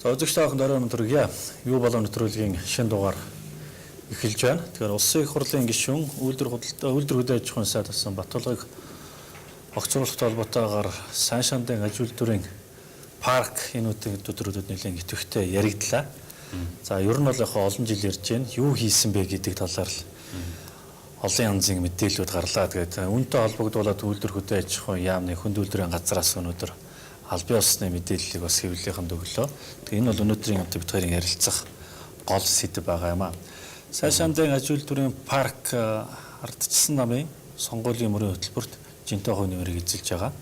За үзэгч тааханд орой өнөөдргийа юу болон нэвтрүүлгийн шинэ дугаар эхэлж байна. Тэгэхээр улсын их хурлын гишүүн үйлдвэр хөдөө аж ахуйн сайд асан Батулгыг огцруулахтай холбоотойгоор сайн шандын аж үйлдвэрийн парк энэ өдрүүдэд нэлээд идэвхтэй яригдлаа. За ер нь бол яг олон жил ярьж байна. Юу хийсэн бэ гэдэг талаар л олон янзын мэдээлэлүүд гарлаа. Тэгээд үүнтэй холбогдуулаад үйлдвэр хөдөө аж ахуйн яамны хүнд үйлдвэрийн газраас өнөөдөр албан ёсны мэдээллийг бас хэвлэлийнхэнд өглөө. Тэгээ энэ бол өнөөдрийн бид хоёрын ярилцах гол сэдэв байгаа юм аа. Сайн шандын аж үйлдвэрийн парк ардчилсан намын сонгуулийн мөрийн хөтөлбөрт жинтэй хувь нэмрийг эзэлж байгаа.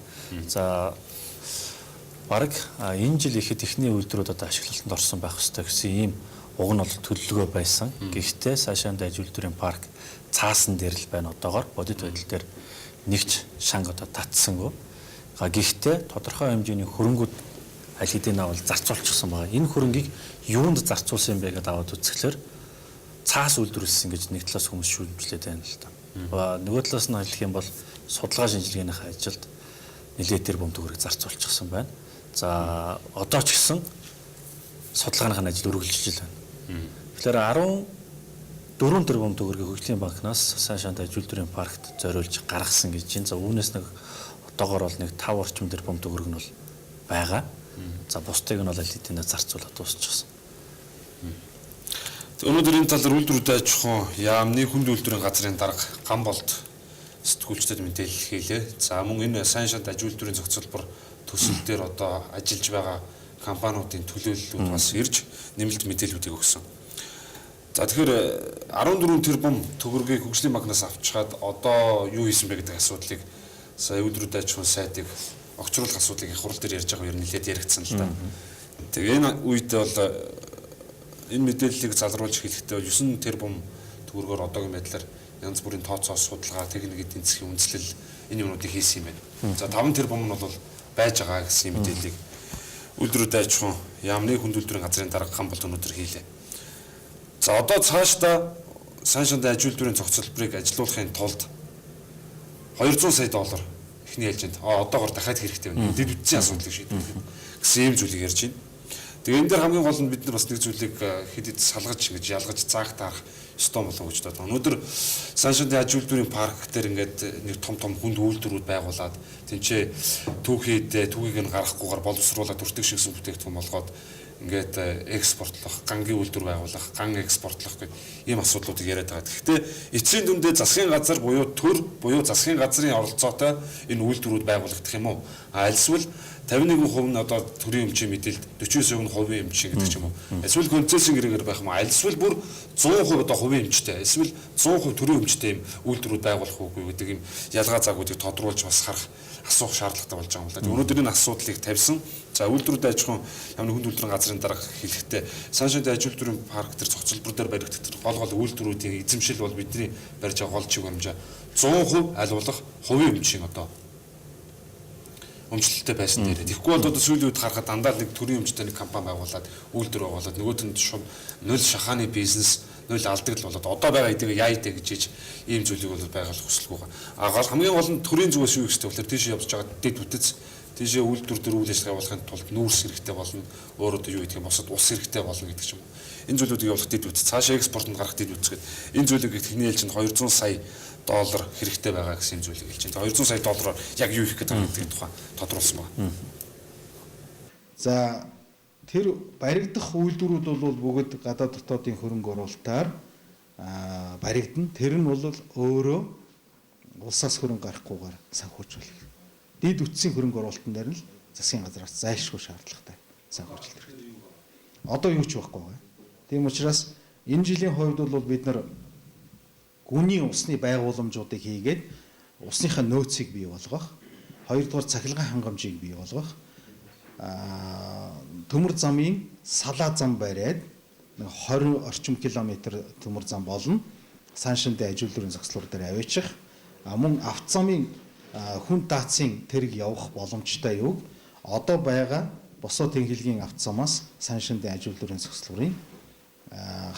За бараг энэ жил ихэд эхний үйлдвэрүүд одоо ашиглалтанд орсон байх ёстой гэсэн ийм уг нь бол төлөвлөгөө байсан. Гэхдээ сайн шандын аж үйлдвэрийн парк цаасан дээр л байна одоогоор бодит байдал дээр нэгч шанга одоо татсангүй. Гэхдээ тодорхой хэмжээний хөрөнгүүд аль хэдийн авал зарцуулчихсан байгаа. Энэ хөрөнгийг юунд зарцуулсан юм бэ гэдээ аваад үзэхлээр цаас үйлдвэрлэсэн гэж нэг талаас хүмүүс шүүмжлээд байна л да. Нөгөө талаас нь хэлэх юм бол судалгаа шинжилгээнийх ажилд нэлээд тэр бөмбөг төгрөгийг зарцуулчихсан байна. За одоо ч гэсэн судалгааныхаа ажил үргэлжилж байна. Тэгэхээр 14 тэрбум төгрөгийг Хөгжлийн банкнаас сайн шантай аж үйлдвэрийн паркт зориулж гаргасан гэж чинь. За үүнээс нэг одоогоор бол нэг 5 орчим тэрбум төгрөг нь бол байгаа. За бусдыг нь бол аль хэдийн зарцуулаад дуусчихсан. Өнөөдөр энэ тал дээр үйлдвэрүүд аж ахуйн яамны хүнд үйлдвэрийн газрын дарга Гамболд сэтгүүлчдэд мэдээлэл хийлээ. За мөн энэ сайн шант аж үйлдвэрийн зохицолбор төсөл дээр одоо ажиллаж байгаа компаниудын төлөөллүүд бас ирж нэмэлт мэдээллүүдийг өгсөн. За тэгэхээр 14 тэрбум төгрөгийг Хөгжлийн банкнаас авчгаад одоо юу хийсэн бэ гэдэг асуудлыг сая үйлдвэрүүд аж ахуйн сайдыг огцруулах асуудлыг их хурл дээр ярьж байгаа юм нэлээд яригдсан л да. Тэгээ энэ үед бол энэ мэдээллийг залруулж хэлэхдээ 9 тэрбум төгрөгөөр одоогийн байдлаар янз бүрийн тооцоо судалгаа, техник эдийн засгийн үндэслэл энэ юмнуудыг хийсэн юм байна. За 5 тэрбум нь бол байж байгаа гэсэн мэдээллийг үйлдвэрүүд аж ахуйн яамны хүнд үйлдвэрийн газрын дарга Гамболд өнөөдөр хийлээ. За одоо цаашдаа сайн шантай аж үйлдвэрийн зохицолборыг ажилуулахын тулд 200 сая доллар эхний ээлжинд одоогоор дахиад хэрэгтэй байна. Дэд үтсийн асуудлыг шийдвэрлэх гэсэн ийм зүйлийг ярьж байна. Тэгээ энэ дээр хамгийн гол нь бид нар бас нэг зүйлийг хэд хэд салгаж ингэж ялгаж заагтаарах ёстой болов гэж боддог. Өнөөдөр сайн шантай аж үйлдвэрийн парк дээр ингээд нэг том хүнд үйлдвэрүүд байгуулад тэнцээ түүхийг нь гаргахгүйгээр боловсруулаад үртэг шигсэн бүтээгдэхүүн болгоод ингээд экспортлох, гангийн үйлдвэр байгуулах, ган экспортлох гэх ийм асуудлуудыг яриад байгаа. Гэхдээ эцсийн дүндээ засгийн газар буюу төр буюу засгийн газрын оролцоотой энэ үйлдвэрүүд байгуулагдах юм уу? Альсвал 51% нь одоо төрийн өмчийн мэдээлэлд 49% нь хувийн өмчийн гэдэг ч юм уу. Эсвэл концессийн гэрээгээр байх юм. Альсвал бүр 100% одоо хувийн өмчтэй. Эсвэл 100% төрийн өмчтэй юм үйлдвэрүүд байгуулах уугүй гэдэг юм ялгаа заагуудыг тодруулж бас харах асуух шаардлагатай болж байгаа юм л да. Өнөөдөр энэ асуудлыг тавьсан. За үйлдвэрүүд аж ахуйн яамны хүнд үйлдвэрийн газрын дарга хэлэхдээ сайн шантай аж үйлдвэрийн парк төр зохицолбор дээр баригддаг гол үйлдвэрүүдийн эзэмшил бол бидний барьж байгаа гол чиг баримжаа 100% алуулах хувийн өмчийн одоо өмчлөлттэй байсан дээр. Тэгэхгүй бол одоо сүүлийн үед харахад дандаа нэг төрийн өмчтэй нэг компани байгуулад үйлдвэр байгуулад нөгөөт нь шууд нөл шахааны бизнес нөл алдагдал болоод одоо байгаа эдийг яа идэ гэж ийм зүйлийг бол байгаль хүсэлгүй байгаа. Хамгийн гол нь төрийн зүгээс юу гэжтэй болохоор тийш явж байгаа дэд үтц тийшээ үйлдвэр төр үйл ажиллагаа явуулахын тулд нүүрс хэрэгтэй болно. Өөрөөр юу гэдэг юм босод ус хэрэгтэй болно гэдэг ч юм уу. Энэ зүйлүүдийг явуулах дэд үтц цаашаа экспортод гарах дэд үтц гэдэг. Энэ зүйлийг техникийн ээлжинд 200 сая доллар хэрэгтэй байгаа гэсэн зүйлийг хэлж байна. 200 сая доллараар яг юу хийх гэдэг гэдгийг тухайн тодруулсан байна. За тэр баригдах үйлдвэрүүд бол бүгд гадаад дотоодын хөрөнгө оруулалтаар баригдана. Тэр нь бол өөрөө улсаас хөрөнгө гарахгүйгээр санхүүжүүлэх. Дэд үтсийн хөрөнгө оруулалтын дээр нь л засгийн газраас зайлшгүй шаардлагатай санхүүжилт хэрэгтэй. Одоо юу ч байхгүй байгаа. Тийм учраас энэ жилийн хувьд бол бид нар гүний усны байгууламжуудыг хийгээд усныхаа нөөцийг бий болгох, хоёрдугаар цахилгаан хангамжийг бий болгох, төмөр замын салаа зам бариад 20 орчим километр төмөр зам болно. Сайн шантай аж үйлдвэрийн зохицлуур дээр аваачих. Мөн автозамын хүн даацын тэрэг явах боломжтой юу? Одоо байгаа босоо тэнхилгийн автозамаас сайн шантай аж үйлдвэрийн зохицлуурын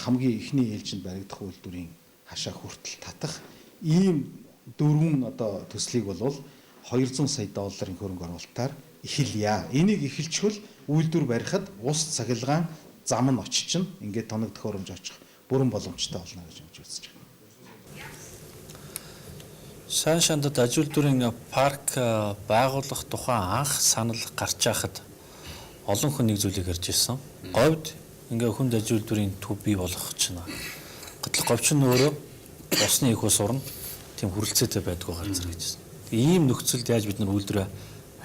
хамгийн ихний ээлжинд баригдах үйлдвэрийн хашаа хүртэл татах ийм дөрвөн одоо төслийг бол 200 сая долларын хөрөнгө оруулалтаар эхэлье. Энийг эхэлчихвэл үйлдвэр барихад ус цахилгаан зам нь очиж чинь ингээд тоног төхөөрөмж очих бүрэн боломжтой болно гэж үзэж байна. Сайн шандад аж үйлдвэрийн парк байгуулах тухай анх санал гарч байхад олон хүн нэг зүйлийг ярьж ирсэн. Говьд ингээ хүнд аж үйлдвэрийн төв бий болгох чинь. Гэтэл говьч нь өөрөө усны их ус урна тийм хүрэлцээтэй байдгүй газар гэж байна. Ийм нөхцөлд яаж бид нар үйлдвэрээ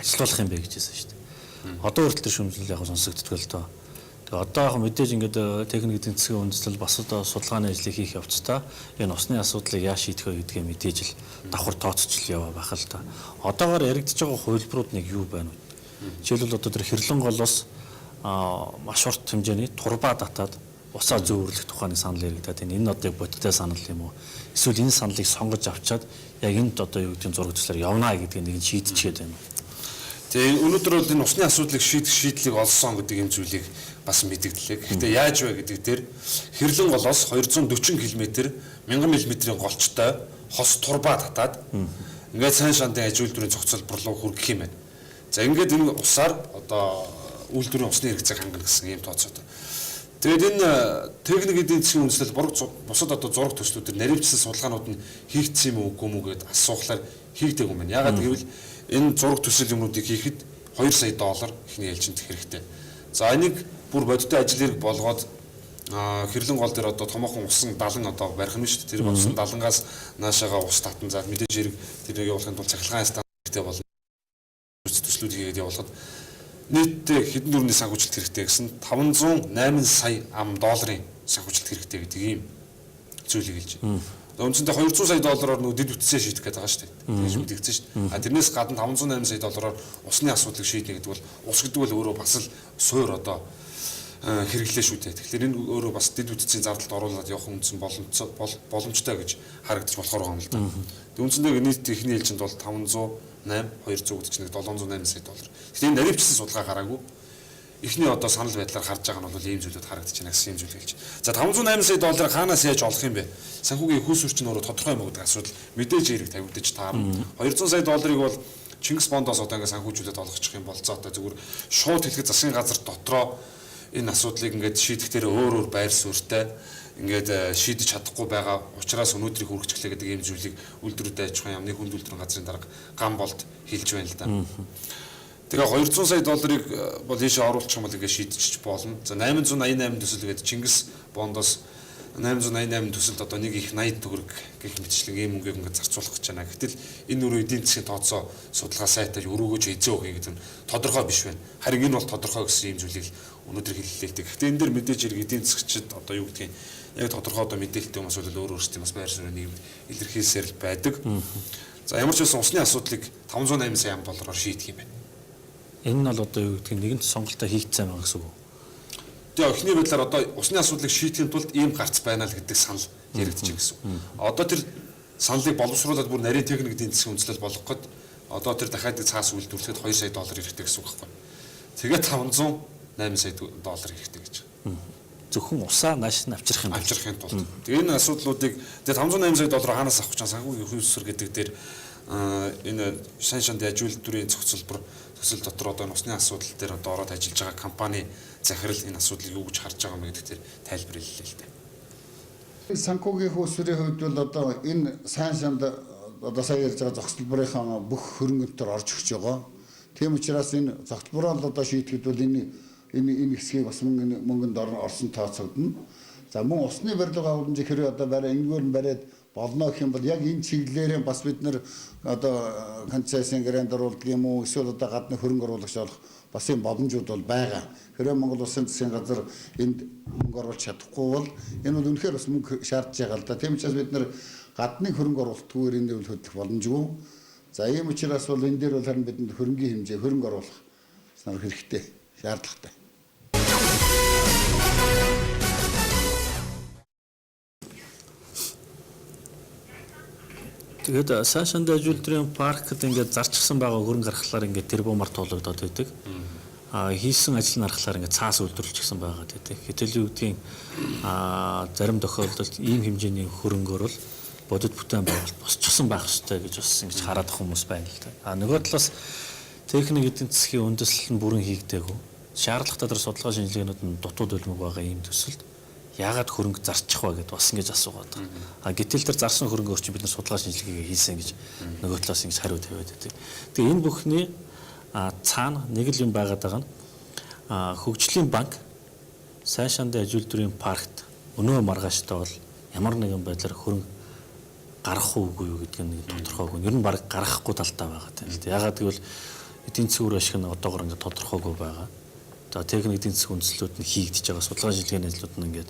ажиллуулах юм бэ гэж хэлсэн шүү дээ. Одоо хүртэл тэр шүүмжлэл яг сонсогддог л доо. Тэгээ одоо яг мэдээж ингээд техник эдийн засгийн үндэслэл бас одоо судалгааны ажлыг хийх явцдаа энэ усны асуудлыг яаж шийдэх вэ гэдгээ мэдээж л давхар тооцоочл яваа байх л та. Одоогоор яригдж байгаа хувилбарууд нэг юу байна вэ? Жишээлбэл одоо тэр хэрлэн голоос маш урт хэмжээний турбаа татаад усаа зөөвөрлөх тухайн санал яригдаад энэ одоо бодиттой санал юм уу? Эсвэл энэ саналыг сонгож авчаад яг энд одоо юу гэдэг зураг төслөөр явнаа гэдгийг нэг шийдчихэд байна. Тэгээ өнөөдөр бол энэ усны асуудлыг шийдэх шийдлийг олсон гэдэг юм зүйлийг бас мэдгдлээ. Гэхдээ яаж вэ гэдэг дээр хэрлэн голоос 240 км 1000 мм-ийн голчтой хос турбаа татаад ингээд сайн шандын аж үйлдвэрийн зохицолбор руу хүргэх юм байна. За ингээд энэ усаар одоо үйлдвэрийн усны хэрэгцээг хангана гэсэн ийм тооцоотой. Тэгээд энэ техник эдийн засгийн үндэслэл бусад одоо зураг төслүүдээр наривчсан судалгаанууд нь хийгдсэн юм уу үгүй мүү гэдээ асуухлаар хийгдэг юм байна. Ягаад гэвэл энэ зураг төсөл юмнуудыг хийхэд 2 сая доллар ихний ээлжинд хэрэгтэй. За энийг бүр бодиттой ажил хэрэг болгоод хэрлэн гол дээр одоо томоохон усан далан одоо барих нь шүү дээ. Тэр усан далангаас наашаага ус татан заад мэдээж хэрэг тэрийг явуулахын тулд цахилгаан стандарттай болно. Төслүүд хийгээд явуулахад нийтдээ хэдэн дөрөвний санхүүжилт хэрэгтэй гэсэн 508 сая $5 санхүүжилт хэрэгтэй гэдэг ийм зүйлийг хэлж байна. Үндсэндээ 200 сая доллараар нөө дэд үтсээ шийдэх гэдэг байгаа шүү дээ. Тэгж мэдэгдсэн шүү дээ. Тэрнээс гадна 508 сая доллараар усны асуудлыг шийднэ гэдэг бол ус гэдэг бол өөрөө бас л суур одоо хэрэглээ шүү дээ. Тэгэхээр энэ өөрөө бас дэд үтсийн зардлалд оруулаад явах үндсэн боломжтой гэж харагдаж болохоор байгаа юм л да. Үндсэндээ нийт ихний ээлжинд бол 508 231 708 сая доллар. Тэгэхээр энэ наривчсан судалгаа гараагүй. Эхний одоо санал байдлаар харж байгаа нь бол ийм зүйлүүд харагдаж байна гэсэн юм зүйл хэлж. За 508 сая доллар хаанаас яаж олох юм бэ? Санхүүгийн хүйс өрчин өөрөө тодорхой юм гэдэг асуудал мэдээж хэрэг тавигдаж таарна. 200 сая долларыг бол Чингис бондоос одоо ингээд санхүүжүүлээд олгочих юм бол за одоо зүгээр шууд хэлэхэд засгийн газар дотроо энэ асуудлыг ингээд шийдэхдээ өөр байр суурьтай ингээд шийдэж чадахгүй байгаа учраас өнөөдрийг хүргэжлээ гэдэг ийм зүйлийг үйлдвэрүүд аж ахуйн яамны хүнд үйлдвэрийн газрын дарга ган болд хэлж байна л да. Тэгээ 200 сая долларыг бол ийшээ оруулах юм бол ингээд шийдчих болно. За 888 төсөл гэдэг Чингис бондоос 888 төсөлд одоо нэг их 80 төгрөг гэх мэтчлэн ийм мөнгөийг ингээд зарцуулах гэж байна. Гэтэл энэ өөрөө эдийн засгийн тооцоо судалгаа сайтаар өрөөгөөж эзээ өгье гэдэг нь тодорхой биш байна. Харин энэ бол тодорхой гэсэн ийм зүйлийг өнөөдөр хэллээ л дээ. Гэхдээ энэ дэр мэдээж хэрэг эдийн засгчид одоо юу гэдгийг яг тодорхой одоо мэдээлэлтэй хүмүүс бол өөр өөрсдийн бас байр суурийг нийгэмд илэрхийлсээр л байдаг. За ямар ч байсан усны асуудлыг 508 сая доллараар шийдэх юм байна. Энэ нь бол одоо юу гэдгийг нэгэнт сонголтоо хийгдсэн байгаа гэсэн үг. Тэгээ эхний байдлаар одоо усны асуудлыг шийдэхин тулд ийм гарц байна л гэдэг санал яригдчих гэсэн үг. Одоо тэр саналыг боловсруулаад бүр нарийн техник эдийн засгийн үндэслэл болгоход одоо тэр дахиад цаас үйлдвэрлэхэд 2 сая доллар хэрэгтэй гэсэн үг байхгүй. Тэгээд 508 сая доллар хэрэгтэй гэж. Зөвхөн усаа нааш нь авчрахын тулд. Тэгээ энэ асуудлуудыг тэгээ 508 сая доллар хаанаас авах гэж санхүүгийн хүйсвэр гэдэг дээр энэ сайн шанд аж үйлдвэрийн зохицолбор төсөл дотор одоо усны асуудал дээр одоо ороод ажиллаж байгаа компани захирал энэ асуудлыг юу гэж харж байгаа юм гэдэг дээр тайлбар хэллээ л дээ. Санхүүгийн хүйсвэрийн хувьд бол одоо энэ сайн шанд одоо сая ярьж байгаа зохицолборынхаа бүх хөрөнгөнтөр орж өгч байгаа. Тийм учраас энэ зохицолбороо одоо шийдэхэд бол энэ хэсгийг бас мөнгөнд орсон тооцогдно. За мөн усны барилга агуулмжийг хэрэг одоо энэгээр нь бариад болно гэх юм бол яг энэ чиглэлээр бас бид нэр одоо концессийн грант оруулдаг юм уу эсвэл одоо гадны хөрөнгө оруулагч олох бас юм боломжууд бол байгаа. Хэрэв Монгол Улсын засгийн газар энд мөнгө оруулах чадахгүй бол энэ бол үнэхээр бас мөнгө шаардж байгаа л да. Тийм учраас бид нэр гадны хөрөнгө оруулалтгүйгээр энэ үйл хөдлөх боломжгүй. За ийм учраас бол энэ дээр бол харин бидэнд хөрөнгөний хэмжээ хөрөнгө оруулах санаа хэрэгтэй, шаардлагатай. Тэгээд сайн шанд аж үйлдвэрийн паркт ингээд зарчсан байгаа хөрөнгө гаргалаар ингээд тэрбумаар тоологдоод байдаг. Хийсэн ажлын аргалаар ингээд цаас үйлдвэрлэжсэн байгаа гэдэг. Гэтэл юу гэдгийг зарим тохиолдолд ийм хэмжээний хөрөнгөөр бол бодит бүтээн байгуулалт босчихсон байх ёстой гэж бас ингэж хараад хүмүүс байна л да. А нөгөө талаас техник эдийн засгийн үндэслэл нь бүрэн хийгдээгүй. Шаардлагатай дээр судалгаа шинжилгээнүүд нь дутууд үлмэг байгаа ийм төсөлд яагаад хөрөнгө зарчих вэ гэдээ бас ингэж асуугаад байна. А гэтэл тэр зарсан хөрөнгө орчин бид нар судалгаа шинжилгээгээ хийсэн гэж нөгөө талаас ингэж хариу тавиад байдаг. Тэгээ энэ бүхний цаана нэг л юм байгаад байгаа нь хөгжлийн банк сайн шандын аж үйлдвэрийн паркт өнөө маргааштай бол ямар нэгэн байдлаар хөрөнгө гарах уугүй юу гэдэг нь тодорхойгүй. Ер нь баг гаргахгүй талдаа байгаа тийм л дээ. Ягаад гэвэл эдийн засгийн үр ашиг нь одоогоор ингээд тодорхойгүй байгаа. За техник эдийн засгийн үндэслэлүүд нь хийгдэж байгаа судалгаа шинжилгээний ажлууд нь ингээд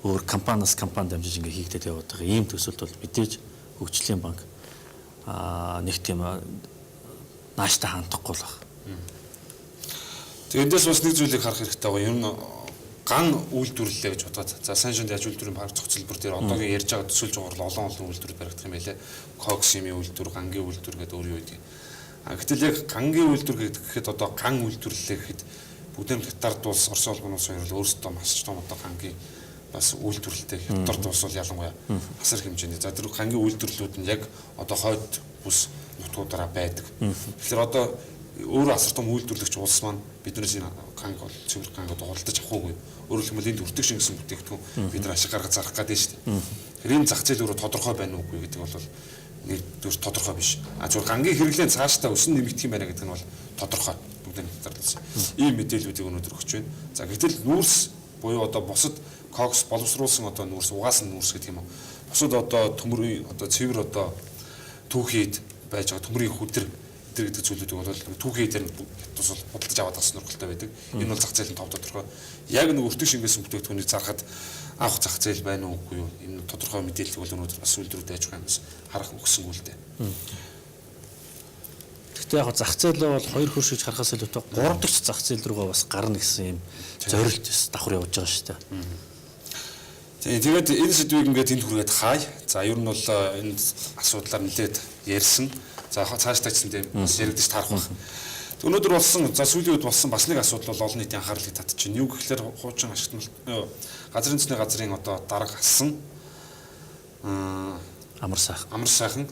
өөр компаниас компани дамжиж ингээд хийгдээд яваад байгаа. Ийм төсөлд бол мэдээж хөгжлийн банк нэг тийм нааштай хандахгүй л байна. Эндээс бас нэг зүйлийг харах хэрэгтэй байгаа. Ер нь ган үйлдвэрлэлээ гэж бодоод за сайн шанд аж үйлдвэрийн парк зохицолбор дээр одоогийн ярьж байгаа төсөл жуурал олон үйлдвэрүүд баригдах юм байлээ. Коксимийн үйлдвэр, гангийн үйлдвэр гэдэг өөр юу гэдэг. Гэтэл яг гангийн үйлдвэр гэхэд одоо ган үйлдвэрлэлээ гэхэд бүгдээр хятад улс, Орос улсын соёл өөрсдөө маш том одоо гангийн бас үйлдвэрлэлтэй хятад улс бол ялангуяа асар хэмжээний. За тэр гангийн үйлдвэрлэлүүд нь яг одоо хойд бүс нутгуудаараа байдаг. Тэгэхээр одоо өөрөө асар том үйлдвэрлэгч улс маань биднээс энэ ганг бол цэвэр гангад худалдаж авахгүй. Өөрөөр хэлбэл энд өртөг шингэсэн бүтээгдэхүүн бид нар ашиг гаргаж зарах гэдэг нь шүү дээ. Тэгэхээр энэ зах зээл өөрөө тодорхой байна уугүй гэдэг бол нэг зөв тодорхой биш. Зүгээр гангийн хэрэглээ цаашдаа өсөн нэмэгдэх юм байна гэдэг нь бол тодорхой. Бүгдийн хэлсэн. Ийм мэдээллүүдийг өнөөдөр өгч байна. За гэтэл нүүрс буюу одоо бусад кокс боловсруулсан одоо нүүрс угаасан нүүрс гэдэг юм уу. Бусад одоо төмөрийн одоо цэвэр одоо түүхийд байж байгаа төмөрийн хүдэр гэдэг зүйлүүдийг бол түүхий дээр тус бодолж аваад бас сонирхолтой байдаг. Энэ бол зах зээлийн тов тодорхой. Яг нэг өртөг шингээсэн бүтээгдэхүүнийг зарахад авах зах зээл байна уугүй юу? Энэ тодорхой мэдээлэл бол өнөөдөр бас үйлдвэрүүд аж ахуйнаас харах өгсөн үл дээ. Гэхдээ яг зах зээлээ бол хоёр хөршиж харахаас илүүтэй гурав дахь зах зээл рүүгээ бас гарна гэсэн юм зорилт давхар явж байгаа шүү дээ. Тэгээд энэ сэдвийг ингээд энд хүргээд хай. За ер нь бол энэ асуудлаар нэлээд ярьсан. За цаашдаа ч тийм бас яригдчих таарах байна. Өнөөдөр болсон за сүүлийн үед болсон бас нэг асуудал бол олон нийтийн анхаарлыг татчихна. Юу гэхээр хуучин ашигтмал газрын зүйн газрын одоо дарга алсан амар сайхан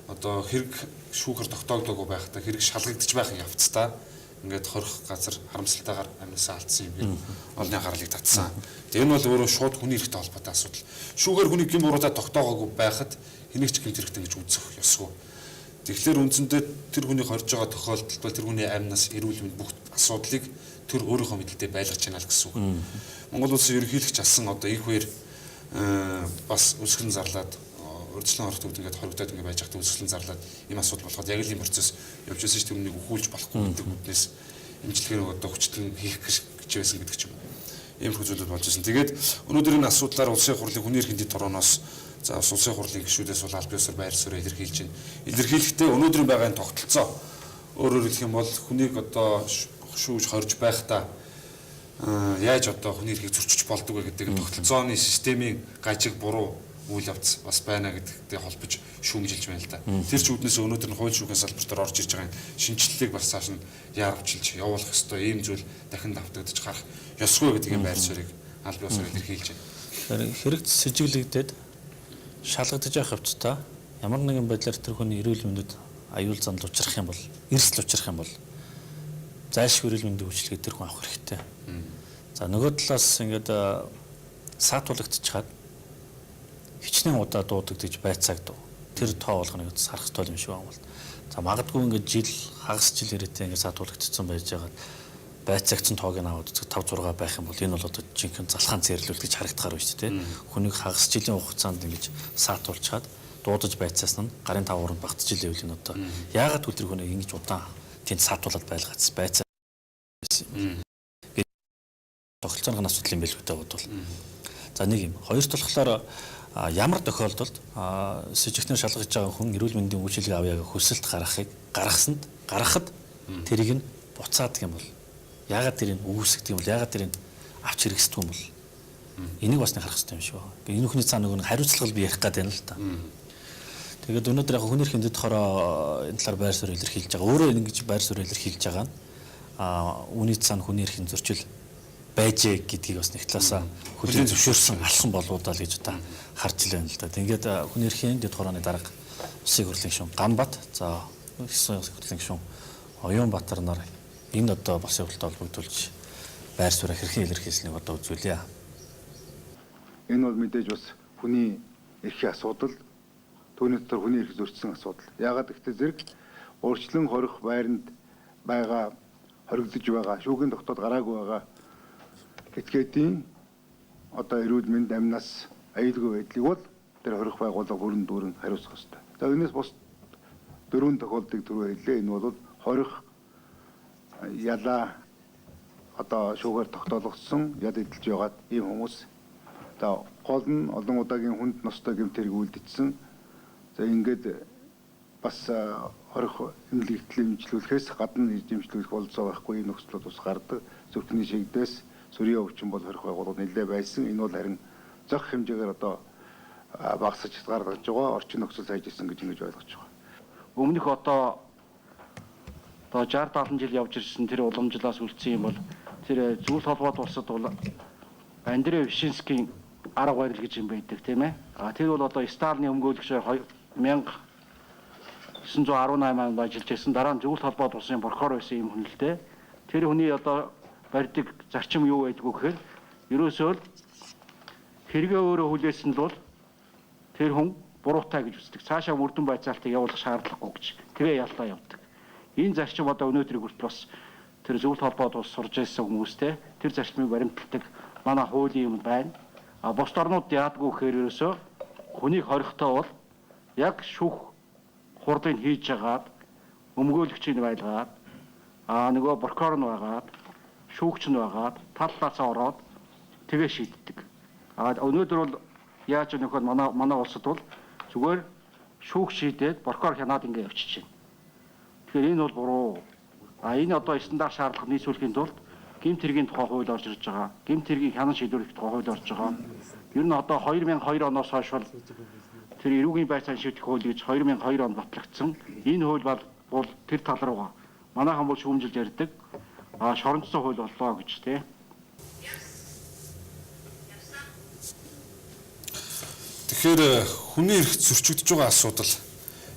одоо хэрэг шүүхэр тогтоогдоогүй байхдаа хэрэг шалгагдчих байхын явцдаа ингээд хорих газар харамсалтайгаар амьсаа алдсан юм гээд олонний анхаарлыг татсан. Тэгээ энэ бол өөрөө шууд хүний эрхтэй холбоотой асуудал. Шүүгээр хүний гин буруудаа тогтоогоогүй байхад хэнийгч гэмт хэрэгтэй гэж үзэх ёсгүй. Тэгэхээр үндсэндээ тэр хүний хорж байгаа тохиолдолд бол тэр хүний амнаас эрүүл мэнд бүх асуудлыг тэр өөрийнхөө мэдлэлдээ байлгаж чана л гэсэн үг. Монгол улсын ерөнхийлөгч алсан одоо их үер бас өсгөн зарлаад урьдчилан орохт ингээд хоригдоод ингээд байж хат өсгөн зарлаад ийм асуудал болоход яг л ийм процесс явж байсан ш тэрнийг өхүүлж болохгүй гэдэг үднээс имжлэгээр одоо хүчлэн хийх гэж байсан гэдэг ч юм. Ийм зүйлүүд болж байсан. Тэгээд өнөөдөр энэ асуудлаар улсын хурлын хүний эрхийн дэд торооноос за улсын хурлын гишүүдээс бол аль биесээр байр суурь илэрхийлж байна. Илэрхийлэхдээ өнөөдрийн байгаа энэ тогтолцоо өөрөөр хэлэх юм бол хүнийг одоо шүүж хорж байхдаа яаж одоо хүний эрхийг зөрчиж болдог вэ гэдэг тогтолцооны системийн гажиг буруу үйл явц бас байна гэдэгтэй холбож шүүмжилж байна л да. Тэр ч үүднээс өнөөдөр нь хууль шүүхийн салбартаар орж ирж байгаа шинжилгээг бас цааш нь яарвчилж явуулах ёстой ийм зүйл дахин давтагдаж гарах ёсгүй гэдгийг байр суурийг аль биесээр илэрхийлж байна. Хэрэгт сэжиглэгдээд шалгагдаж явах явцдаа ямар нэгэн байдлаар тэр хүний эрүүл мэндэд аюул замд учрах юм бол эрсдэл учрах юм бол зайлшгүй эрүүл мэндийн үйлчилгээ тэр хүн авах хэрэгтэй. За нөгөө талаас ингээд саатуулагдчихад хичнээн удаа дуудагдаж байцаагдав. Тэр тоо болгоныг харах тол юм шиг байна бол. За магадгүй ингээд жил хагас жил ирээтэй ингээд саатуулагдсан байж байгаа байцаагцсан тоог нь аваад 5 6 байх юм бол энэ бол одоо жинхэнэ залхаан зэрлүүл гэж харагдахаар байна шүү дээ. Хүнийг хагас жилийн хугацаанд ингэж саатуулчаад дуудаж байцаасан нь гарын тавууранд багтж илээвэл энэ одоо яагаад түлхэр хүнийг ингэж удаан тэнд саатуулаад байлгац байцаа тогтолцооны асуудал юм байлгүй дээ бодвол. За нэг юм. Хоёр талхлаар ямар тохиолдолд сэжигтэн шалгаж байгаа хүн эрүүл мэндийн үйлчилгээ авъя гэх хүсэлт гаргахад тэрийг нь буцаадаг юм бол яагаад тэрийг үгүйсгдэг юм бол яагаад тэрийг авч хэрэгсдэг юм бол энийг бас нэг харах хэрэгтэй юм шиг байна. Энэ хүний цаана нөгөө хариуцлага би ярих гэдэг юм л та. Тэгээд өнөөдөр яг хүний эрхийн дэд хороо энэ талаар байр суурь илэрхийлж байгаа. Өөрөө ингэж байр суурь илэрхийлж байгаа нь үүний цаана хүний эрхийн зөрчил байжээ гэдгийг бас нэг талаасаа хүлээн зөвшөөрсөн алсан болоодаа л гэж одоо харж илээ л да. Ингээд хүний эрхийн дэд хорооны дарга Улсын хурлын гишүүн Ганбат за Улсын хурлын гишүүн Оюунбаатар нар энэ одоо болсон явдалтай холбогдуулж байр суурь хэрхэн илэрхийлсэнийг одоо үзүүлье. Энэ бол мэдээж бас хүний эрхийн асуудал, түүний дотор хүний эрх зөрчсөн асуудал. Яагаад гэвэл зэрэг урьдчилан хорих байранд байгаа хоригдож байгаа шүүхийн тогтоод гараагүй байгаа этгээдийн одоо эрүүл мэнд амнаас аюулгүй байдлыг бол тэр хорих байгууллага бүрэн дүүрэн хариуцах ёстой. За энэс бус дөрвөн тохиолдлыг түрүү хэллээ. Энэ бол хорих ялаа одоо шүүгээр тогтоологдсон яд эдэлж байгаад ийм хүмүүс за гол нь олон удаагийн хүнд ностой гэмт хэрэг үлдсэн. За ингээд бас хорих эмнэлэг дэмжлүүлэхээс гадна дэмжлүүлэх болцоо байхгүй энэ нөхцлүүд бас гардаг. Зүрхний шигдээс сүрийн өвчин бол хорих байгууллагууд нэлээд байсан. Энэ бол харин зөх хэмжээгээр одоо багасч гаргаж байгаа орчин нөхцөл сайжирсан гэж ингэж ойлгож байгаа. Өмнөх одоо 60-70 жил явж ирсэн тэр уламжлалаас үлдсэн юм бол тэр зүйл холбоот улсад бол Андрей Вишинскийн арга барил гэж юм байдаг тийм ээ. Тэр бол одоо Сталины өмгөөлөгчөөр 1918 онд ажиллаж байсан. Дараа нь зүйл холбоот улсын прокурор байсан юм хүн л дээ. Тэр хүний одоо барьдаг зарчим юу байдгүй гэхээр ерөөсөө хэрэгээ өөрөө хүлээсэн л бол тэр хүн буруутай гэж үздэг. Цаашаа мөрдөн байцаалтыг явуулах шаардлагагүй гэж тэгээ ялтаа явдаг. Энэ зарчим одоо өнөөдрийг хүртэл бас тэр зөвлөлт холбоод ус сурж ирсэн хүмүүстэй тэр зарчмыг баримталдаг манай хуулийн юм байна. Бусад орнууд яадгүй гэхээр ерөөсөө хүнийг хорихтой бол яг шүүх хурлыг хийж агаад өмгөөлөгчийг байлгаад нөгөө прокурор нь байгаад шүүгч нь байгаад таллаасаа ороод тэгээ шийддэг. Өнөөдөр бол яаж нөхөд манай улсад бол зүгээр шүүгч шийдээд прокурор хянаад ингэ явчихж байна. Тэгэхээр энэ бол буруу. Энэ одоо стандарт шаардлага нийцүүлэхийн тулд гэмт хэргийн тухай хууль орж ирж байгаа. Гэмт хэргийг хянан шийдвэрлэх тухай хууль орж байгаа. Ер нь одоо 2002 оноос хойш бол тэр эрүүгийн байцаан шийдэх хууль гэж 2002 онд батлагдсан. Энэ хууль бол тэр тал руугаа манайхан бол шүүмжилж ярьдаг. Шоронцсон хууль боллоо гэж тий. Тэгэхээр хүний эрх зөрчигдөж байгаа асуудал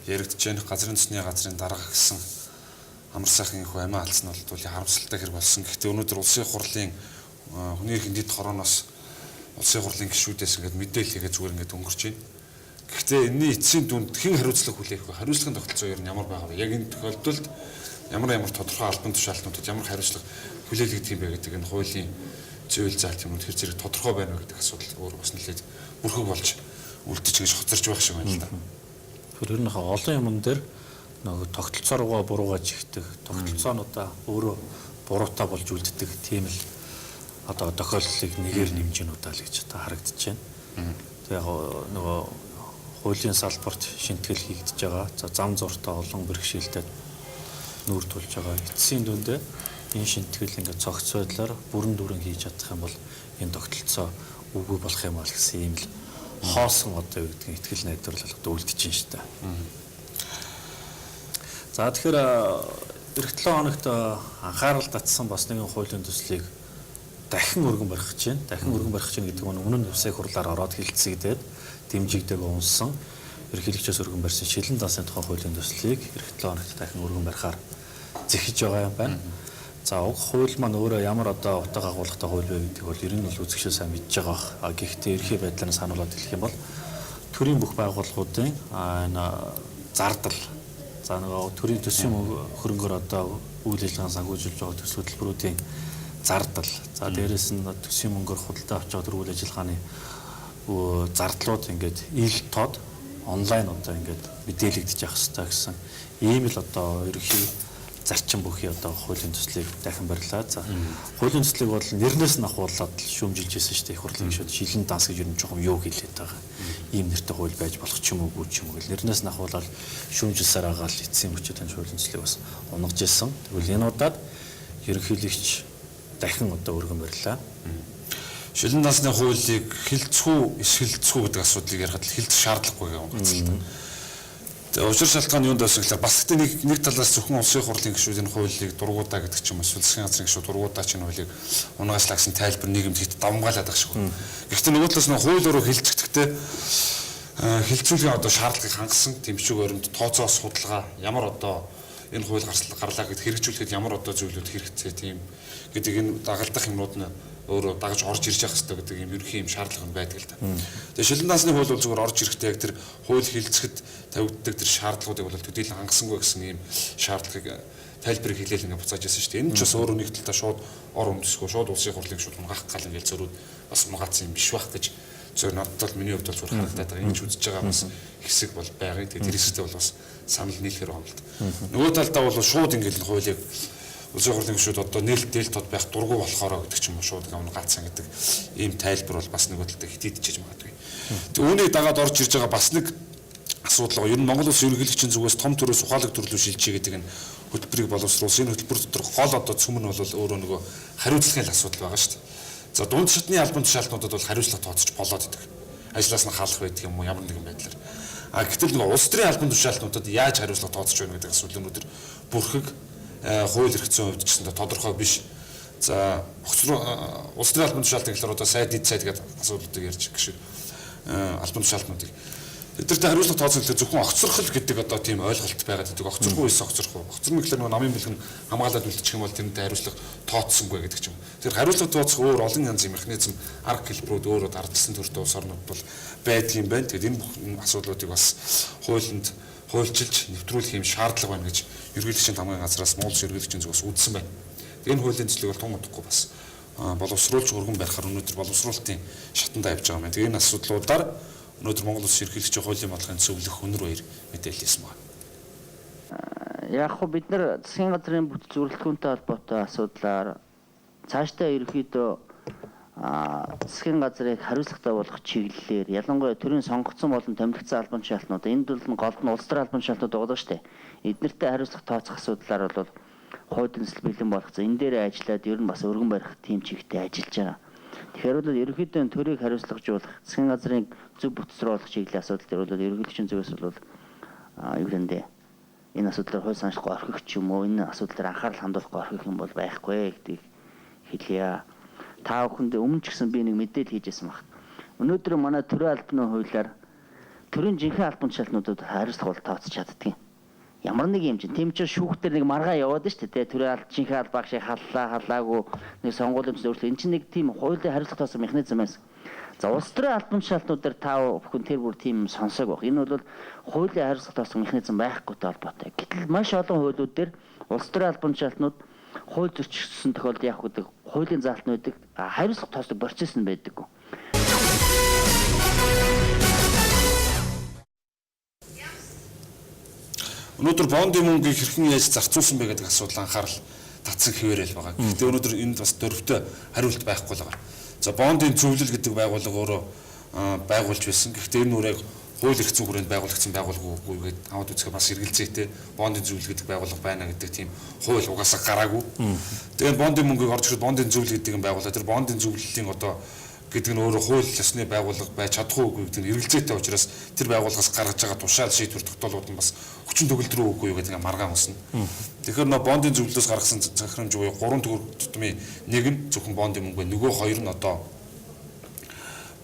яригдж байна. Газрын төсний газрын дарга гэсэн амар сайхан их амиа алдсан нь бол харамсалтай хэрэг болсон. Гэхдээ өнөөдөр улсын хурлын хүний эрхийн дэд хорооноос улсын хурлын гишүүдээс ингээд мэдээлэл хийгээд зүгээр ингээд өнгөрч байна. Гэхдээ энэний эцсийн дүнд хэн хариуцлага хүлээх вэ? Хариуцлагын тогтолцоо ер нь ямар байгаа вэ? Яг энэ тохиолдолд ямар тодорхой албан тушаалтнуудад ямар хариуцлага хүлээлгдэг юм бэ гэдэг энэ хуулийн зөвлөл заалт юм уу тэр зэрэг тодорхой байна гэдэг асуудал өөр бас нэлээд бүрхэг болж үлдэж гэж хоцорч байх шиг байна л да. Тэр ер нь олон юмн дээр нөгөө тогтолцоо руугаа буруугаа жигдэг, тогтолцоонуудаа өөрөө буруутай болж үлддэг тийм л одоо тохиолдлыг нэгээр нэмж гинудаа л гэж одоо харагдаж байна. Тэгээ яг нөгөө хуулийн салбарт шинтгэл хийгдэж байгаа. За зам зуртаа олон бэрхшээлтэй нүүр тулж байгаа. Эцсийн дүндээ энэ шинтгэл ингээд цогц байдлаар бүрэн дүүрэн хийж чадах юм бол энэ тогтолцоо үгүй болох юм аа гэсэн юм л хоосон одоо юу гэдгийг ихтгэл найдварлал одоо үлдэж байна шүү дээ. За тэгэхээр эх 7 хоногт анхаарал татсан бас нэгэн хуулийн төслийг дахин өргөн барих гэж байна. Дахин өргөн барих гэж гэдэг нь өмнө нь улсын хурлаар ороод хилцэгдээд дэмжигдэг унсан ерөнхийлөгчөөс өргөн барьсан шилэн дансны тухай хуулийн төслийг эх 7 хоногт дахин өргөн барихаар зэхэж байгаа юм байна. За уг хууль маань өөрөө ямар одоо утга агуулгатай хууль вэ гэдэг бол ер нь бол үзэгчээ сайн мэдж байгаа. Гэхдээ ерхий байдлаар нь сануулад хэлэх юм бол төрийн бүх байгууллагуудын энэ зардал за нөгөө төрийн төсвийн хөрөнгөөр одоо үйл ажиллагаа санхүүжүүлж байгаа төсөл хөтөлбөрүүдийн зардал за дээрэс нь төсвийн мөнгөөр худалдаа авч байгаа үйл ажиллагааны зардлууд ингээд ил тод онлайн одоо ингээд мэдээлэгдэж явах хэрэгтэй гэсэн ийм л одоо ерхий зарчим бүхий одоо хуулийн төслийг дахин барилаа. За хуулийн төслийг бол нэрнээс нь ахуулаад шүүмжилж ирсэн шүү дээ. Их хурлын гишүүд шилэн данс гэж ер нь жоохон юу хэлээд байгаа. Ийм нэртэй хууль байж болох ч юм уу ч юм уу. Нэрнээс нь ахуулаад шүүмжилсээр байгаа л эцсийн хүчтэй хуулийн төслийг бас унгаж ирсэн. Тэгвэл энэ удаад ерөнхийлөгч дахин одоо өргөн барилаа. Шилэн дансны хуулийг хилцүү, эсхилцүү гэдэг асуудлыг ярихад хилцэх шаардлагагүй юм байна. Тэгээ учир шалтгаан юунд байсан гэхээр бас гэхдээ нэг талаас зөвхөн улсын хурлын гишүүдийн хуулийг дургуудаа гэдэг ч юм уу засгийн газрын гишүүд дургуудаа ч энэ хуулийг унгаачлаагсан тайлбар нийгэмд хэд давмгаалаад байгаа шиг байна. Гэхдээ нөгөө талаас нь хууль руу хилжигдэхдээ хилцүүлгийн одоо шаардлагыг хангасан тэмчиг өрөнд тооцоос судалгаа ямар одоо энэ хууль гарлаа гэд хэрэгжүүлэхэд ямар одоо зүйлүүд хэрэгцээ тийм гэдэг энэ дагалдах юмнууд нь өөрөө дагаж орж ирж явах хэрэгтэй гэдэг юм ерөнхий юм шаардлага нь байдаг л да. Тэгээ шилэн даасны хууль бол зүгээр орж ирэхдээ яг тэр хууль хилцэхэд тавигддаг тэр шаардлагуудыг бол төдийлөн хангасангүй гэсэн ийм шаардлагыг тайлбарыг хэлээл ингээ буцааж ирсэн шүү дээ. Энэ ч бас өөрөө нэг талаа шууд ор өмдөсгөө шууд улсын хурлыг шууд унгах гал ингээл зөрүүд бас унгаацсан юм биш байх гэж зөв надад бол миний хувьд бол зүгээр харагдаад байгаа. Энд ч үзэж байгаа бас хэсэг бол байгаа. Тэгээ тэр хэсэгтээ бол бас санал нийлэхээр байна л да. Нөгөө талдаа бол шууд ингээл хуулийг улсын хурлын гишүүд одоо нээлттэй тод байх дургу болохоор гэдэг ч юм уу шууд унгаацсан гэдэг ийм тайлбар бол бас нөгөө талдаа хитийдчихэж магадгүй. Тэгээ үүнийг дагаад орж ирж байгаа бас нэг асуудал байгаа. Ер нь Монгол улс ерөнхийлөгчийн зүгээс том төрөөс ухаалаг төрлөө шилжиж гэдэг энэ хөтөлбөрийг боловсруулсан. Энэ хөтөлбөр дотор гол одоо цөм нь бол өөрөө нөгөө хариуцлагын асуудал байгаа шүү дээ. За дунд шатны албан тушаалтнуудад бол хариуцлага тооцож болоод идэг. Ажлаас нь хаалах байдаг юм уу ямар нэгэн байдлаар. А гэтэл нөгөө улс төрийн албан тушаалтнуудад яаж хариуцлага тооцож байна гэдэг асуудлын өдөр бүрхэг хууль эрх зүйн хувьд ч гэсэн тодорхой биш. За улс төрийн албан тушаалтын гэхээр одоо сайд эд сайд гэдэг асуудлуудыг ярьж гişүүд албан тушаалтнуудыг эдгээрт хариуцлага тооцох гэхээр зөвхөн огцорхол гэдэг одоо тийм ойлголт байгаад байдаг. Огцорхоо байсан огцорхоо. Огцорно гэхээр нөгөө намын бэлгэн хамгаалаад үлдчих юм бол тэрнтэй хариуцлага тооцсонгүй гэдэг ч юм. Тэр хариуцлага тооцох өөр олон янзын механизм арга хэлбэрүүд өөрөө дардсан төртөө улс орнууд бол байдаг юм байна. Тэгэхээр энэ асуудлуудыг бас хуулинд хуульчилж нэвтрүүлэх юм шаардлага байна гэж ерөнхийлөгчийн тамгын газраас Монгол ерөнхийлөгчийн зүгээс үзсэн байна. Энэ хуулийн төслийг бол тун удахгүй бас боловсруулж өргөн барихаар өнөөдөр боловсруулалтын шатанд авч байгаа юм. Тэгээ энэ асуудлуудаар өнөөдөр Монгол улс ерөнхийлөгчийн хуулийн бодлогын зөвлөх өнөр баяр мэдээлэл хийсэн байна. Яг хөө бид нар засгийн газрын бүтэц зөвлөлтөөнтэй холбоотой асуудлаар цаашдаа ерөнхийдөө засгийн газрыг хариуцлагатай болгох чиглэлээр ялангуяа төрийн сонгогдсон болон томилогдсон албан тушаалтнууд энд бол голд нь улс төрийн албан тушаалтнууд байгаа шүү дээ. Эднэртэй хариуцлага тооцох асуудлаар бол хуулийн төсөл бэлэн болгоцсон. Энэ дээр ажиллаад ер нь бас өргөн барих тийм чигтээ ажиллаж байгаа. Тэгэхээр бол ерөнхийдөө төрийг хариуцлагажуулах засгийн газрын зөв бүтцрүүлэх чиглэлийн асуудал дээр бол ерөнхийлөгчийн зүгээс бол юу гэндээ энэ асуудлаар хууль саншлахгүй орхих ч юм уу энэ асуудлаар анхаарал хандуулахгүй орхих юм бол байхгүй гэдгийг хэлье. Та бүхэнд өмнө ч гэсэн би нэг мэдээлэл хийжсэн баг. Өнөөдөр манай төрийн албаны хуулиар төрийн жинхэнэ албан тушаалтнуудад хариуцлага тооцож чаддаг юм. Ямар нэг юм чинь тийм ч шүүхтэр нэг маргаа яваад шүү дээ. Төрийн жинхэнэ албаг шиг халлаагүй нэг сонгуулийн зөвлөлт энэ чинь нэг тийм хуулийн хариуцлага тооцох механизм байсан. За улс төрийн албан тушаалтнуудаар та бүхэн тэр бүр тийм сонсог баг. Энэ бол хуулийн хариуцлага тооцох механизм байхгүйтэй холбоотой. Гэтэл маш олон хуулиуд дээр улс төрийн албан тушаалтнууд хууль зөрчигдсөн тохиолдолд яах гэдэг хуулийн заалтнуудыг хариуцлага тооцох процесс нь байдаг. Өнөөдөр бондын мөнгийг хэрхэн яаж зарцуулсан бэ гэдэг асуудал анхаарал татсан хэвээрэл байгаа. Гэхдээ өнөөдөр энд бас дөрвтэй хариулт байхгүй л байгаа. За бондын зөвлөл гэдэг байгууллага өөрөө байгуулж байсан. Гэхдээ энэ үрийг хууль эрх зүйн хүрээнд байгуулагдсан байгууллагагүй гэдэг аваад үзэхээр бас эргэлзээтэй бондын зөвлөл гэдэг байгууллага байна гэдэг тийм хууль угаасаа гараагүй. Тэгээд бондын мөнгийг орж ирээд бондын зөвлөл гэдэг нь байгууллага. Тэр бондын зөвлөлийн одоо гэдэг нь өөрөө хууль ёсны байгууллага байж чадахгүй гэдэг нь эргэлзээтэй учраас тэр байгууллагаас гаргаж байгаа тушаал шийдвэр тогтоолууд нь бас хүчин төгөлд рүү үгүй гэдэг нь маргаан уснаа. Тэгэхээр нөө бондын зөвлөлөөс гаргасан захирамж буюу 3 төгрөгийн нэг нь зөвхөн бондын мөнгө, нөгөө хоёр нь одоо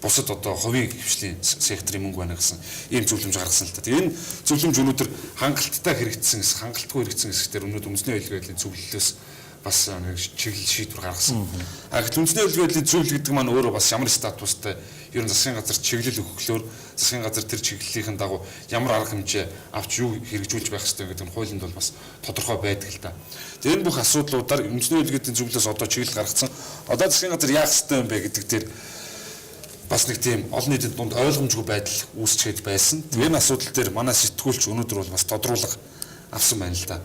бусад одоо хувийн хвшлийн секторын мөнгө байна гэсэн ийм зөвлөмж гаргасан л та. Тэгээ энэ зөвлөмж өнөөдөр хангалттай хэрэгжсэн, хангалтгүй хэрэгжсэн хэсгээр өнөөдөр үндэсний аюулгүй байдлын зөвлөлөөс бас нэг чиглэл шийдвэр гаргасан. А гэтэл үндэсний аюулгүй байдлын зөвлөл гэдэг маань өөрөө бас ямар статустай ер нь засгийн газар чиглэл өгөхлөөр засгийн газар тэр чиглэлийн дагуу ямар арга хэмжээ авч юу хэрэгжүүлж байх ёстой гэдэг нь хуулинд бол бас тодорхой байдаг л та. Тэгээ энэ бүх асуудлуудаар үндэсний аюулгүй байдлын зөвлөлөөс одоо чиглэл гаргасан. Одоо засгийн газар яах ёстой юм бэ гэдэг дээр бас нэг тийм олон нийтийн дунд ойлгомжгүй байдал үүсчихэд байсан. Тэгээ энэ асуудал дээр манай сэтгүүлч өнөөдөр бол бас тодруулга авсан байна л да.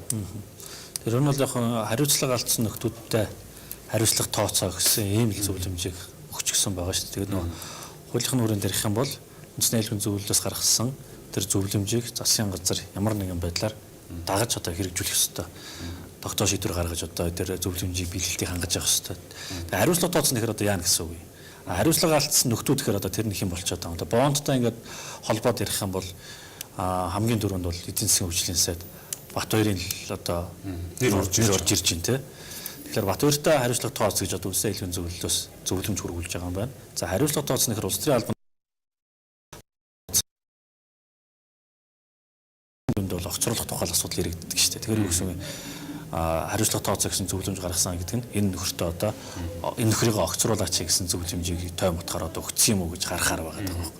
Тэр нь бол яг хариуцлага алдсан нөхдүүдтэй хариуцлага тооцоо гэсэн ийм л зөвлөмжийг өгч гисэн байгаа шүү дээ. Тэгээд нөгөө хуулийн хүрээнд ярих юм бол үндэсний аюулгүй зөвлөлөөс гаргасан тэр зөвлөмжийг засгийн газар ямар нэгэн байдлаар дагаж одоо хэрэгжүүлэх ёстой. Тогтоох шийдвэр гаргаж одоо тэр зөвлөмжийг биелэлтийг хангаж явах ёстой. Тэгээд хариуцлага тооцсон гэхээр одоо яана гэсэн үг юм. Хариуцлага алдсан нөхдүүд гэхээр одоо тэр нэг юм болчиход байгаа. Одоо бондтой ингээд холбоод ярих юм бол хамгийн түрүүнд бол эдийн засгийн хөгжлийн сайд Батбаярын л одоо нэр орж ирж байна те. Тэгэхээр Батбаяртай хариуцлага тооц гэж одоо Улсын аюулгүй зөвлөлөөс зөвлөмж хөрвүүлж байгаа юм байна. За хариуцлага тооцны хэр улс төрийн албан бол огцруулах тухай асуудал иргэдэг шүү дээ. Тэгэхээр юу гэсэн хариуцлага тооцоо гэсэн зөвлөмж гаргасан гэдэг нь энэ нөхөртөө одоо энэ нөхрийг огцруулаач гэсэн зөвлөмжийг тойм утгаар одоо өгсөн юм уу гэж харахаар байгаа даа.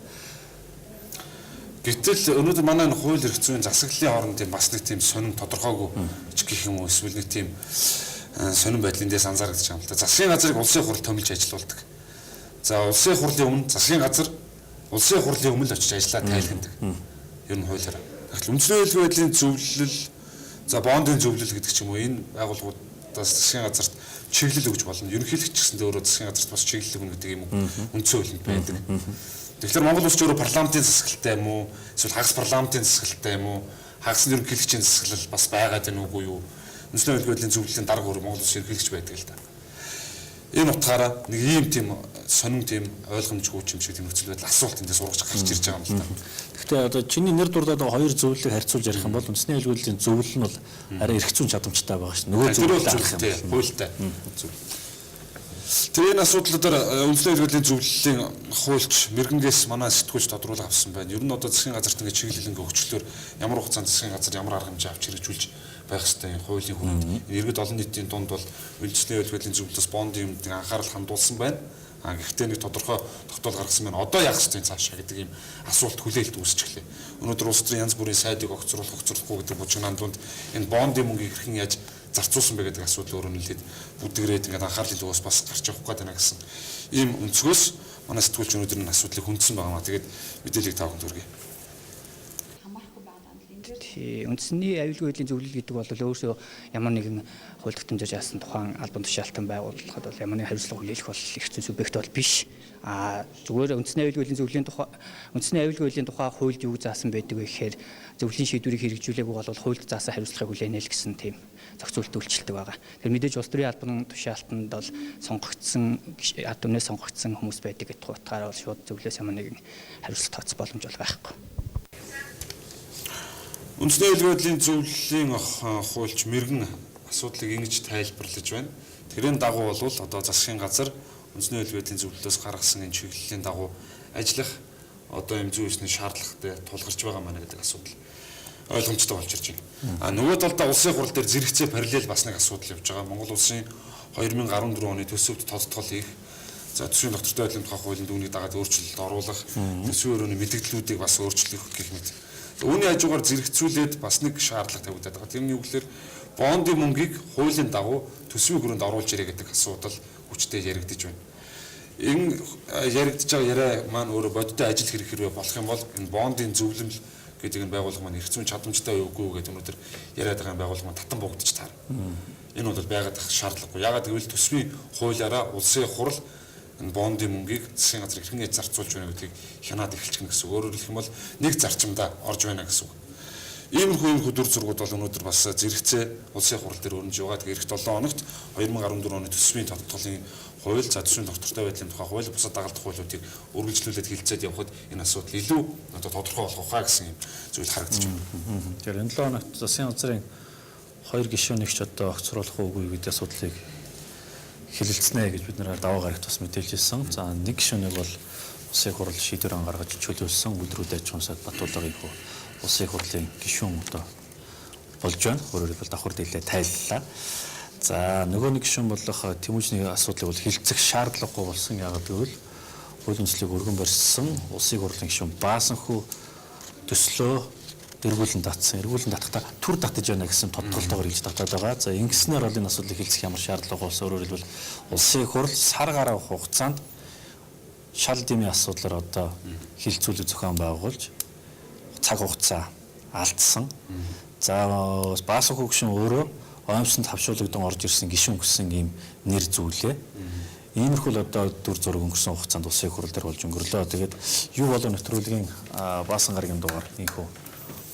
Гэтэл өнөөдөр манай хууль эрх зүйн засаглалын хооронд тийм бас нэг тийм сонин тодорхойгүй ч гэх юм уу эсвэл нэг тийм сонин байдлын дэс анзаарэгдэж байгаа юм л да. Засгийн газрыг улсын хурл томилж ажилуулдаг. За улсын хурлын өмнө засгийн газар улсын хурлын өмнө л очиж ажиллаад тайлхнадаг. Ер нь хуулиараа. Тэгэхээр үндэсний аюулгүй байдлын зөвлөл, за бондын зөвлөл гэдэг ч юм уу энэ байгууллагуудаас засгийн газарт чиглэл өгж болно. Ерөнхийлөгч гэсэн өөрөө засгийн газарт бас чиглэл өгнө гэдэг юм үндсэн хуулинд байдаг. Тэгэхээр Монгол улс ч өөрөө парламентын засаглалтай юм уу? Эсвэл хагас парламентын засаглалтай юм уу? Хагас ерөнхийлөгчийн засаглал бас байгаад байна уугүй юу? Үндэсний аюулгүй байдлын зөвлөлийн дарга өөр Монгол улс ерөнхийлөгч байдаг л да. Энэ утгаараа нэг ийм тийм сонин тийм ойлгомжгүй юм шиг тийм нөхцөл байдал асуулт эндээс ургаж гарч ирж байгаа юм л да. Гэхдээ одоо чиний нэр дурдаад байгаа хоёр зөвлөлийг харьцуулж ярих юм бол үндэсний аюулгүй байдлын зөвлөл нь бол арай эрх зүйн чадамжтай байгаа шүү. Нөгөө зөвлөлд арах юм байна. Хуультай. Тэр энэ асуудлуудаар үндэсний аюулгүй байдлын зөвлөлийн хуульч мэргэнгээс манай сэтгүүлч тодруулах авсан байна. Ер нь одоо засгийн газарт ингээд чиглэл ингээ өгчлөөр ямар хугацаанд засгийн газар ямар арга хэмжээ авч хэрэгжүүлж байх ёстой хуулийн хүрээнд иргэд олон нийтийн дунд бол үндэсний аюулгүй байдлын зөвлөлөөс бондын юмд анхаарал хандуулсан байна. Гэхдээ нэг тодорхой тогтоол гаргасан байна. Одоо яах ёстой цаашаа гэдэг ийм асуулт хүлээлт үүсч эхлэв. Өнөөдөр улс төрийн янз бүрийн сайдыг огцруулахгүй гэдэг бужигнаан дунд энэ бондын мөнгийг хэрхэн яаж зарцуулсан бэ гэдэг асуудал өөрөө нэлээд бүдгэрээд ингээд анхаарлын төвөөс бас гарч явах гээд байна гэсэн ийм өнцгөөс манай сэтгүүлч өнөөдөр энэ асуудлыг хүндсэн байгаа маа. Тэгээд мэдээллийг тав хүнд хүргэе. Үндэсний аюулгүй байдлын зөвлөл гэдэг бол өөрөөсөө ямар нэгэн хууль тогтоомжоор яасан тухайн албан тушаалтан байгууллагад бол ямар нэгэн хариуцлага хүлээх бол эрх зүйн субъект бол биш. Зүгээр үндэсний аюулгүй байдлын зөвлөлийн тухай үндэсний аюулгүй байдлын тухай хуульд юу заасан байдаг вэ гэхээр зөвлөлийн шийдвэрийг хэрэгжүүлээгүй бол хуульд заасан хариуцлагыг хүлээнэ л гэсэн тийм зохицуулт үйлчилдэг байгаа. Тэр мэдээж улс төрийн албан тушаалтанд бол сонгогдсон ард түмнээс сонгогдсон хүмүүс байдаг гэдэг утгаараа бол шууд зөвлөлөөс ямар нэгэн хариуцлага тооцох боломж бол байхгүй. Үндэсний аюулгүй байдлын зөвлөлийн хуульч мэргэн асуудлыг ингэж тайлбарлаж байна. Тэрийн дагуу бол одоо засгийн газар үндэсний аюулгүй байдлын зөвлөлөөс гаргасан энэ чиглэлийн дагуу ажиллах одоо юм зүйн ёсны шаардлагатай тулгарч байгаа маа гэдэг асуудал ойлгомжтой болж ирж байна. Нөгөө талдаа улсын хурал дээр зэрэгцээ параллел бас нэг асуудал явж байгаа. Монгол улсын 2014 оны төсөвт тодтгол хийх, за төсвийн доктортой байдлын тухай хуулийн дүгнэлт дагаад өөрчлөлт оруулах, төсвийн өрөөний мэдээллүүдийг бас өөрчлөх гэх мэт. Үүний хажуугаар зэрэгцүүлээд бас нэг шаардлага тавигдаад байгаа. Тэрний үг лэр бондын мөнгийг хуулийн дагуу төсвийн хүрээнд оруулж ирээ гэдэг асуудал хүчтэй яригдж байна. Энэ яригдж байгаа яриа маань өөрөө бодиттой ажил хэрэг хэрвээ болох юм бол энэ бондын зөвлөмөл гэдэг энэ байгууллага маань эрх зүйн чадамжтай үгүй гэдэг өнөөдөр яриад байгаа байгууллага маань татан буугдаж таарна. Энэ бол байгаад ах шаардлагагүй. Ягаад гэвэл төсвийн хуулиараа улсын хурал энэ бондын мөнгийг засгийн газар хэрхэн яаж зарцуулж байна гэдгийг хянаад эхэлчихнэ гэсэн. Өөрөөр хэлэх юм бол нэг зарчимдаа орж байна гэсэн үг. Иймэрхүү дүр зургууд бол өнөөдөр бас зэрэгцээ улсын хурал дээр өрнөж байгаа. Тэгээ эх 7 хоногт 2014 оны төсвийн тодтголын хууль, за төсвийн доктортой байдлын тухай хууль, бусад дагалдах хуулиудыг үргэлжлүүлээд хилцээд явхад энэ асуудал илүү одоо тодорхой болох хаа гэсэн юм зүйл харагдаж байна. Тэгэхээр энэ 7 хоногт засгийн газрын хоёр гишүүнийгч одоо огцруулах уугүй гэдэг асуудлыг хэлэлцэнэ гэж бид нэр даваа гарагт бас мэдээлж ирсэн. За нэг гишүүнийг бол улсын хурал шийдвэр гаргаж чөлөөлсөн үйлдвэрүүд аж ахуйн сайд Батбаяр их улсын хурлын гишүүн одоо болж байна. Өөрөөр хэлбэл давхар дийлээ тайллаа. За нөгөө нэг гишүүн болох Тэмүүжний асуудлыг бол хилцэх шаардлагагүй болсон. Яагаад гэвэл хуулийн төслийг өргөн барьсан улсын хурлын гишүүн Баасанхүү төслөө эргүүлэн татсан. Эргүүлэн татахдаа түр татаж байна гэсэн тодтолтойгоор хэлж татаад байгаа. За ингэснээр бол энэ асуудлыг хэлцэх ямар шаардлага болсон. Өөрөөр хэлбэл улсын хурал сар гаруй хугацаанд шал дэмий асуудлаар одоо хилцүүлэг зохион байгуулж цаг хугацаа алдсан. За Баасанхүү гишүүн өөрөө оомсонд хавшуулагдсан орж ирсэн гишүүн гэсэн ийм нэр зүйлээ. Иймэрхүү л одоо дүр зураг өнгөрсөн хугацаанд улсын хурал дээр болж өнгөрлөө. Тэгээд юу болов нэвтрүүлгийн Баасан гарагийн дугаар ийхүү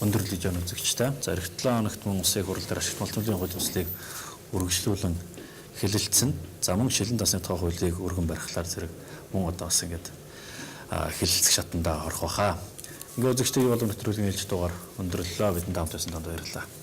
өндөрлөж яана үзэгчтэй. За эх 7 хоногт мөн улсын хурал дээр ашигт малтмын хууль төслийг үргэлжлүүлэн хэлэлцэн. За мөн шилэн дасны тухай хуулийг өргөн барихлаар зэрэг мөн одоо бас ингэж хэлэлцэх шатандаа орох баха. Ингээ үзэгчдийн юу болон нэвтрүүлгийн ээлж дугаар өндөрлөлөө. Бидний хамт байсан танд баярлалаа.